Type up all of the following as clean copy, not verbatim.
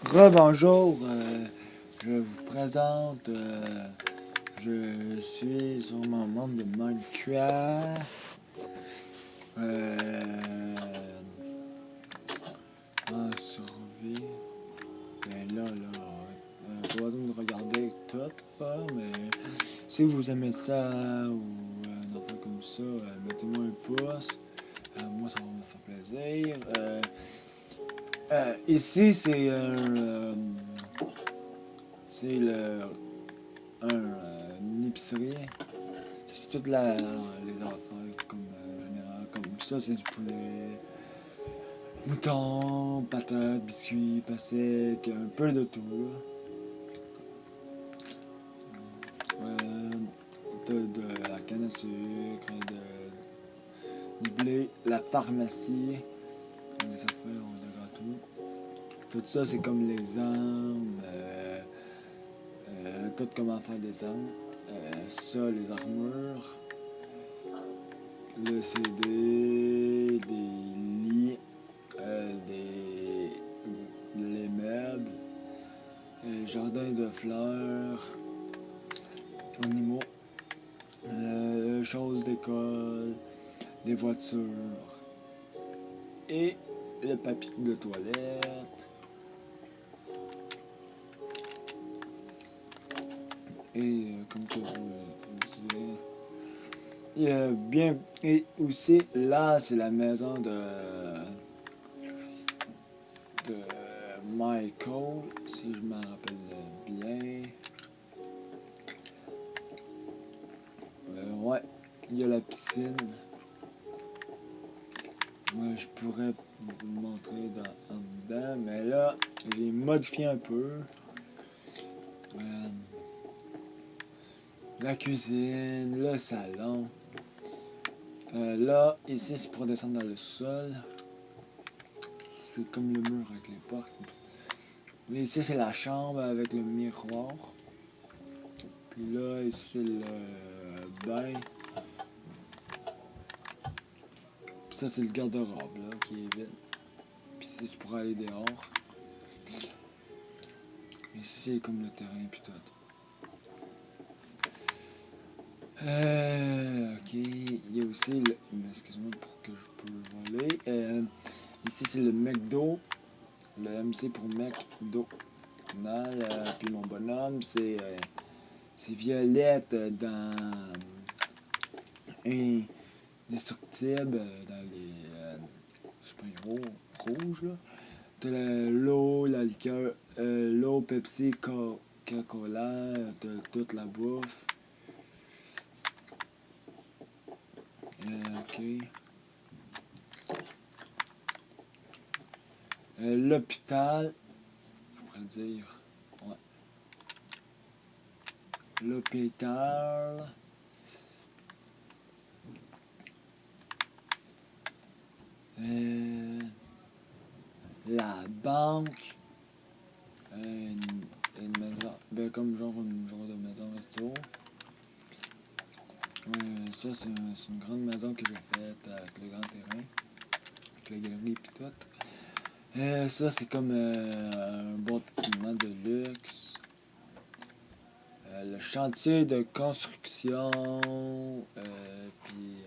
Rebonjour, je vous présente, je suis sur mon monde de Minecraft. En survie. Ben pas besoin de regarder tout, là, mais si vous aimez ça ou un enfant comme ça, mettez-moi un pouce. Moi, ça va me faire plaisir. Ici, c'est une épicerie. C'est toutes les affaires comme général, comme ça, c'est du poulet, mouton, patates, biscuits, pain sec, un peu de tout. Là. De la canne à sucre, du blé, la pharmacie, les affaires, on a tout. Tout ça, c'est comme les armes, tout comment faire des armes. Ça, les armures, le CD, des lits, les meubles, jardin de fleurs, animaux, choses d'école, des voitures et le papier de toilette. Et comme que vous le disiez, et aussi là c'est la maison de Michael, si je me rappelle bien. Ouais, il y a la piscine. Moi, je pourrais vous montrer en dedans, mais là, j'ai modifié un peu. La cuisine, le salon. Là, ici, c'est pour descendre dans le sol. C'est comme le mur avec les portes. Mais ici, c'est la chambre avec le miroir. Puis là, ici, c'est le bain. Puis ça, c'est le garde-robe, là, qui est vide. Puis ici, c'est pour aller dehors. Ici, c'est comme le terrain, puis tout. Ok, il y a aussi le... Excuse-moi pour que je peux voler. Ici, c'est le McDo. Le MC pour McDo. Puis mon bonhomme, c'est Violette dans Indestructible, dans les super-héros rouges. Là. T'as l'eau, la liqueur, l'eau, Pepsi, Coca-Cola, t'as toute la bouffe. Ok. L'hôpital, je pourrais dire. Ouais. L'hôpital. La banque. Une maison. Ben, comme une genre de maison resto. Ça, c'est une grande maison que j'ai faite avec le grand terrain. Avec la galerie et tout. Ça, c'est comme un bâtiment de luxe. Le chantier de construction. Puis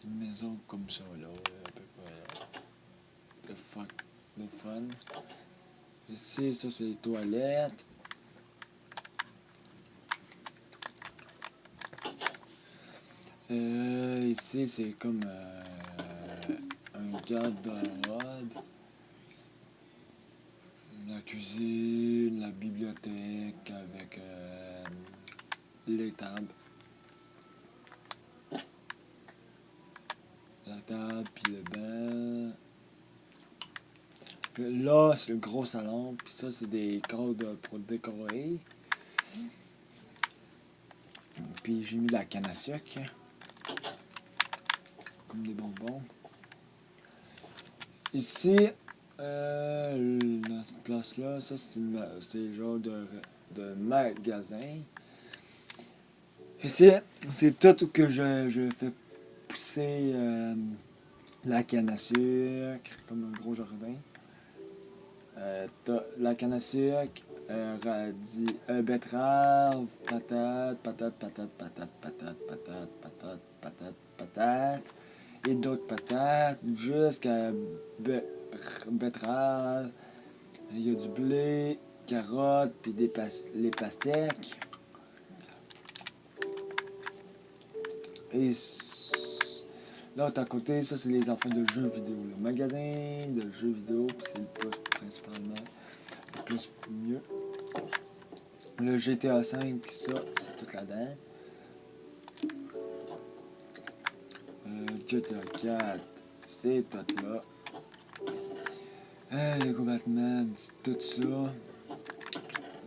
une maison comme ça, là. À peu près. De fun. Ici, ça, c'est les toilettes. Ici, c'est comme un garde-robe. La cuisine, la bibliothèque avec les tables. La table, puis le banc. Là, c'est le gros salon. Puis ça, c'est des cadres pour décorer. Puis j'ai mis de la canne à sucre. Comme des bonbons. Ici, dans cette place-là, ça, c'est le genre de magasin. Ici, c'est tout que je fais pousser la canne à sucre, comme un gros jardin. T'as la canne à sucre, betterave, patate, et d'autres patates, jusqu'à betterave. Il y a du blé, carottes, puis les pastèques. Et l'autre à côté, ça c'est les enfants de jeux vidéo. Le magasin de jeux vidéo, puis c'est le plus principalement le plus mieux. Le GTA 5, ça, c'est tout là-dedans. GTA 4, c'est tout là. Lego Batman, c'est tout ça.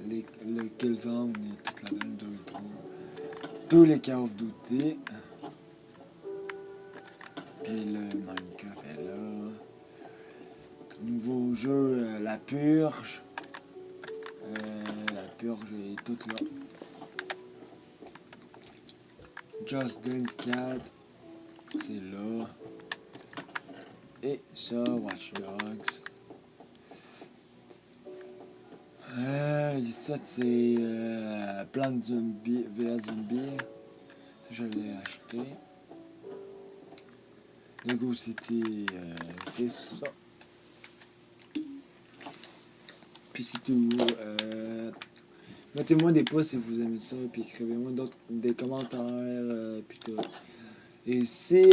Le Killzone est tout là-dedans, 2 et 3. Tous les Call of Duty. Puis le Minecraft est là. Nouveau jeu, la purge. La purge est toute là. Just Dance 4, c'est là. Et ça, Watch Dogs. Ça, c'est Plant Zombie vs Zombie. Ça, je l'ai acheté. Lego City, c'est ça. Puis c'est tout. Mettez-moi des pouces si vous aimez ça, puis écrivez-moi des commentaires, puis tout. Et si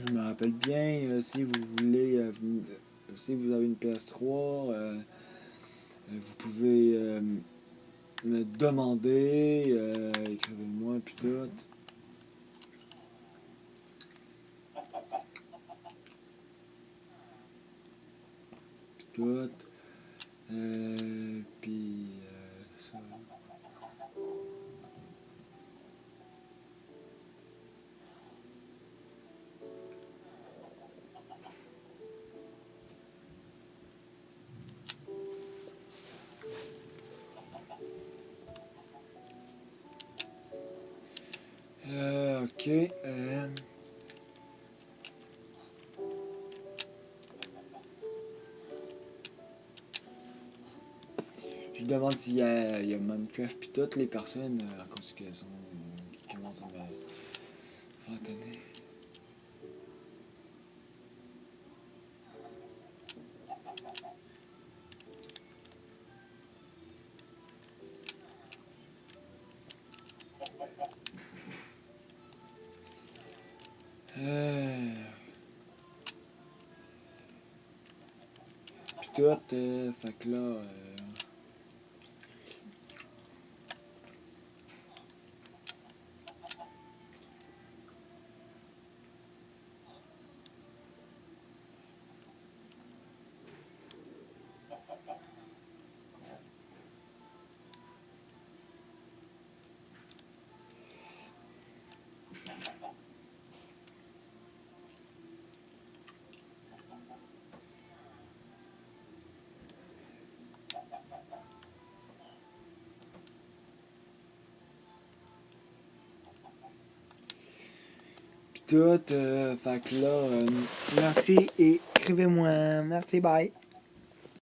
je me rappelle bien, si vous voulez, si vous avez une PS3, vous pouvez me demander, écrivez-moi, puis tout. Puis tout. Puis ça. Ok. Je me demande s'il y a Minecraft puis toutes les personnes à cause qu'elles sont qui commencent à me faire tonner. Puis tout, fait que là. Tout, fait que là, merci et écrivez-moi. Merci, bye.